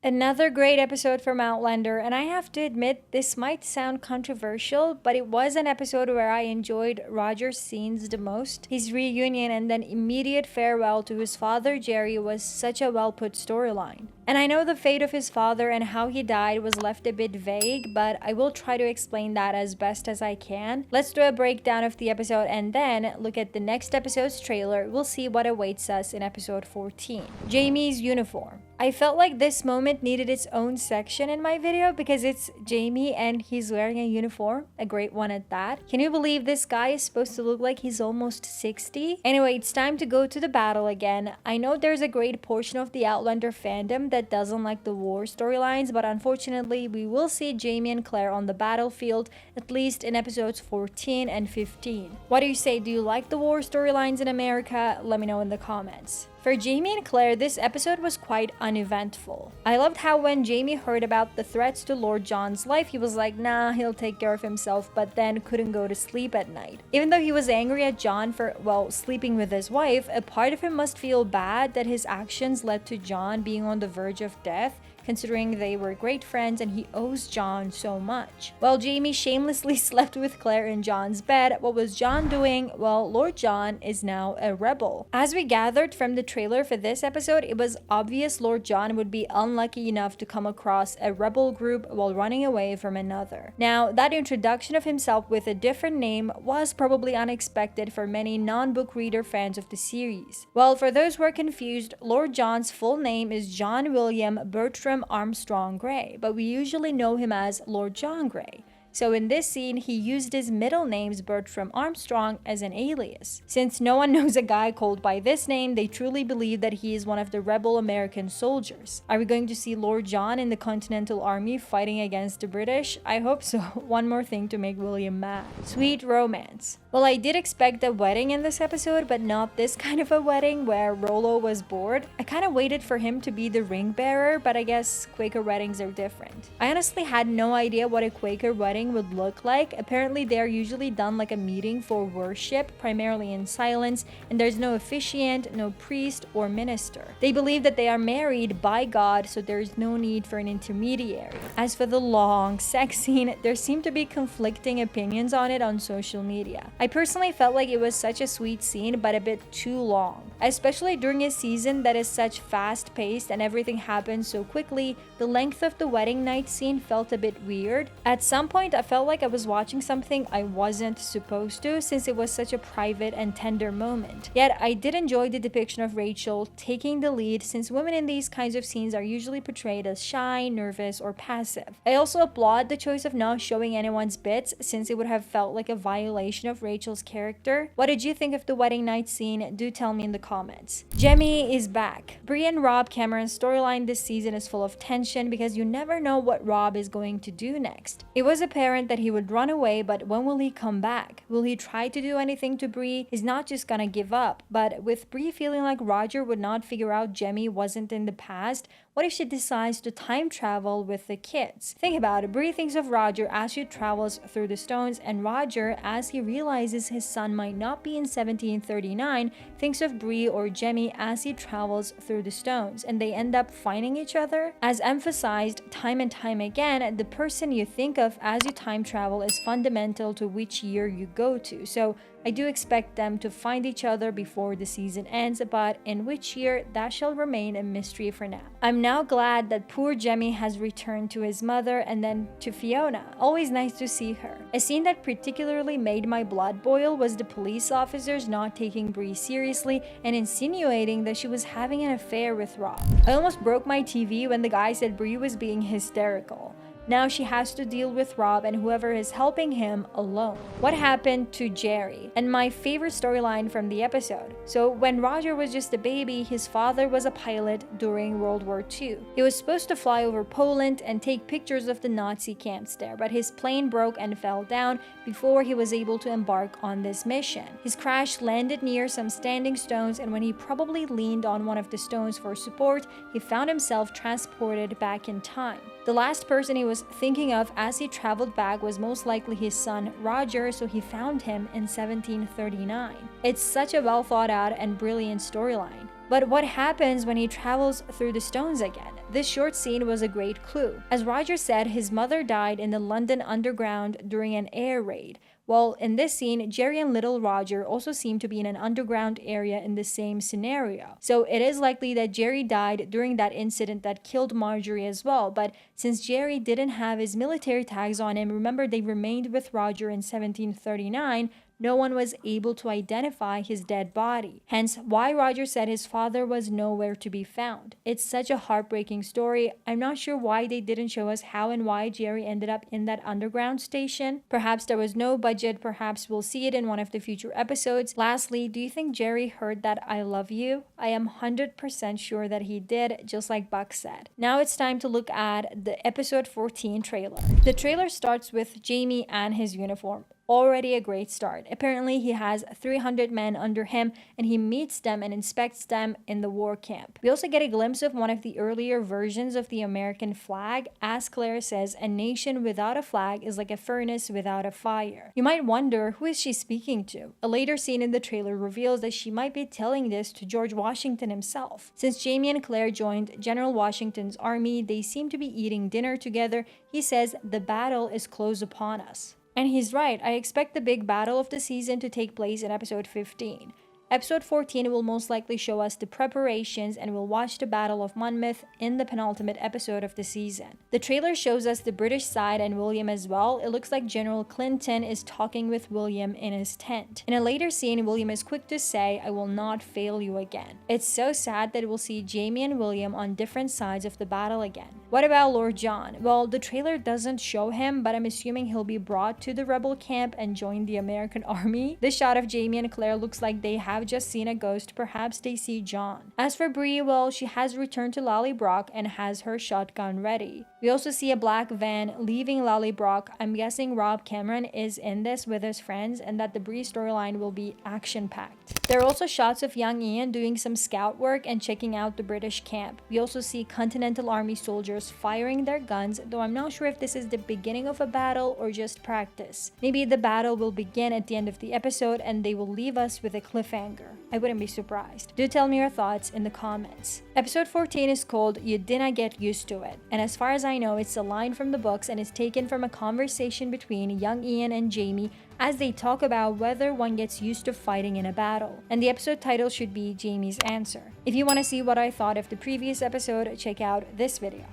Another great episode from Outlander, and I have to admit, this might sound controversial, but it was an episode where I enjoyed Roger's scenes the most. His reunion and then immediate farewell to his father Jerry was such a well put storyline. And I know the fate of his father and how he died was left a bit vague, but I will try to explain that as best as I can. Let's do a breakdown of the episode and then look at the next episode's trailer. We'll see what awaits us in episode 14. Jamie's uniform. I felt like this moment needed its own section in my video because it's Jamie and he's wearing a uniform, a great one at that. Can you believe this guy is supposed to look like he's almost 60? Anyway, it's time to go to the battle again. I know there's a great portion of the Outlander fandom that doesn't like the war storylines, but unfortunately we will see Jamie and Claire on the battlefield, at least in episodes 14 and 15. What do you say? Do you like the war storylines in America? Let me know in the comments. For Jamie and Claire, this episode was quite uneventful. I loved how when Jamie heard about the threats to Lord John's life, he was like, nah, he'll take care of himself, but then couldn't go to sleep at night. Even though he was angry at John for, well, sleeping with his wife, a part of him must feel bad that his actions led to John being on the verge of death, considering they were great friends and he owes John so much. While Jamie shamelessly slept with Claire in John's bed, what was John doing? Well, Lord John is now a rebel. As we gathered from the trailer for this episode, it was obvious Lord John would be unlucky enough to come across a rebel group while running away from another. Now, that introduction of himself with a different name was probably unexpected for many non-book reader fans of the series. Well, for those who are confused, Lord John's full name is John William Bertram Armstrong Grey, but we usually know him as Lord John Grey. So in this scene, he used his middle names Bertram Armstrong as an alias. Since no one knows a guy called by this name, they truly believe that he is one of the rebel American soldiers. Are we going to see Lord John in the Continental Army fighting against the British? I hope so. One more thing to make William mad. Sweet romance. Well, I did expect a wedding in this episode, but not this kind of a wedding where Rollo was bored. I kind of waited for him to be the ring bearer, but I guess Quaker weddings are different. I honestly had no idea what a Quaker wedding would look like. Apparently, they're usually done like a meeting for worship, primarily in silence, and there's no officiant, no priest, or minister. They believe that they are married by God, so there's no need for an intermediary. As for the long sex scene, there seem to be conflicting opinions on it on social media. I personally felt like it was such a sweet scene, but a bit too long. Especially during a season that is such fast-paced and everything happens so quickly, the length of the wedding night scene felt a bit weird. At some point, I felt like I was watching something I wasn't supposed to, since it was such a private and tender moment. Yet, I did enjoy the depiction of Rachel taking the lead, since women in these kinds of scenes are usually portrayed as shy, nervous, or passive. I also applaud the choice of not showing anyone's bits, since it would have felt like a violation of Rachel's character. What did you think of the wedding night scene? Do tell me in the comments. Jemmy is back. Bree and Rob Cameron's storyline this season is full of tension because you never know what Rob is going to do next. It was apparent that he would run away, but when will he come back? Will he try to do anything to Bree? He's not just gonna give up. But with Bree feeling like Roger would not figure out Jemmy wasn't in the past, what if she decides to time travel with the kids? Think about it. Bree thinks of Roger as she travels through the stones, and Roger, as he realizes his son might not be in 1739, thinks of Bree or Jemmy as he travels through the stones, and they end up finding each other. As emphasized time and time again, the person you think of as you time travel is fundamental to which year you go to. So I do expect them to find each other before the season ends, but in which year, that shall remain a mystery for now. I'm now glad that poor Jemmy has returned to his mother and then to Fiona. Always nice to see her. A scene that particularly made my blood boil was the police officers not taking Bree seriously and insinuating that she was having an affair with Rob. I almost broke my TV when the guy said Bree was being hysterical. Now she has to deal with Rob and whoever is helping him alone. What happened to Jerry? And my favorite storyline from the episode. So when Roger was just a baby, his father was a pilot during World War II. He was supposed to fly over Poland and take pictures of the Nazi camps there, but his plane broke and fell down before he was able to embark on this mission. His crash landed near some standing stones, and when he probably leaned on one of the stones for support, he found himself transported back in time. The last person he was thinking of as he traveled back was most likely his son Roger, so he found him in 1739. It's such a well thought out and brilliant storyline. But what happens when he travels through the stones again? This short scene was a great clue. As Roger said, his mother died in the London Underground during an air raid. Well, in this scene, Jerry and little Roger also seem to be in an underground area in the same scenario. So it is likely that Jerry died during that incident that killed Marjorie as well. But since Jerry didn't have his military tags on him, remember they remained with Roger in 1739, no one was able to identify his dead body. Hence, why Roger said his father was nowhere to be found. It's such a heartbreaking story. I'm not sure why they didn't show us how and why Jerry ended up in that underground station. Perhaps there was no budget, perhaps we'll see it in one of the future episodes. Lastly, do you think Jerry heard that "I love you"? I am 100% sure that he did, just like Buck said. Now it's time to look at the episode 14 trailer. The trailer starts with Jamie and his uniform. Already a great start. Apparently, he has 300 men under him and he meets them and inspects them in the war camp. We also get a glimpse of one of the earlier versions of the American flag. As Claire says, a nation without a flag is like a furnace without a fire. You might wonder, who is she speaking to? A later scene in the trailer reveals that she might be telling this to George Washington himself. Since Jamie and Claire joined General Washington's army, they seem to be eating dinner together. He says, "The battle is close upon us." And he's right, I expect the big battle of the season to take place in episode 15. Episode 14 will most likely show us the preparations and we'll watch the Battle of Monmouth in the penultimate episode of the season. The trailer shows us the British side and William as well. It looks like General Clinton is talking with William in his tent. In a later scene, William is quick to say, "I will not fail you again." It's so sad that we'll see Jamie and William on different sides of the battle again. What about Lord John? Well, the trailer doesn't show him, but I'm assuming he'll be brought to the rebel camp and join the American army. This shot of Jamie and Claire looks like they have just seen a ghost. Perhaps they see John. As for Bree, well, she has returned to Lallybroch and has her shotgun ready. We also see a black van leaving Lallybroch. I'm guessing Rob Cameron is in this with his friends and that the Bree storyline will be action-packed. There are also shots of young Ian doing some scout work and checking out the British camp. We also see Continental Army soldiers firing their guns, though I'm not sure if this is the beginning of a battle or just practice. Maybe the battle will begin at the end of the episode and they will leave us with a cliffhanger. I wouldn't be surprised. Do tell me your thoughts in the comments. Episode 14 is called "You Dinna Get Used to It," and as far as I know, it's a line from the books and is taken from a conversation between young Ian and Jamie as they talk about whether one gets used to fighting in a battle. And the episode title should be Jamie's Answer. If you want to see what I thought of the previous episode, check out this video.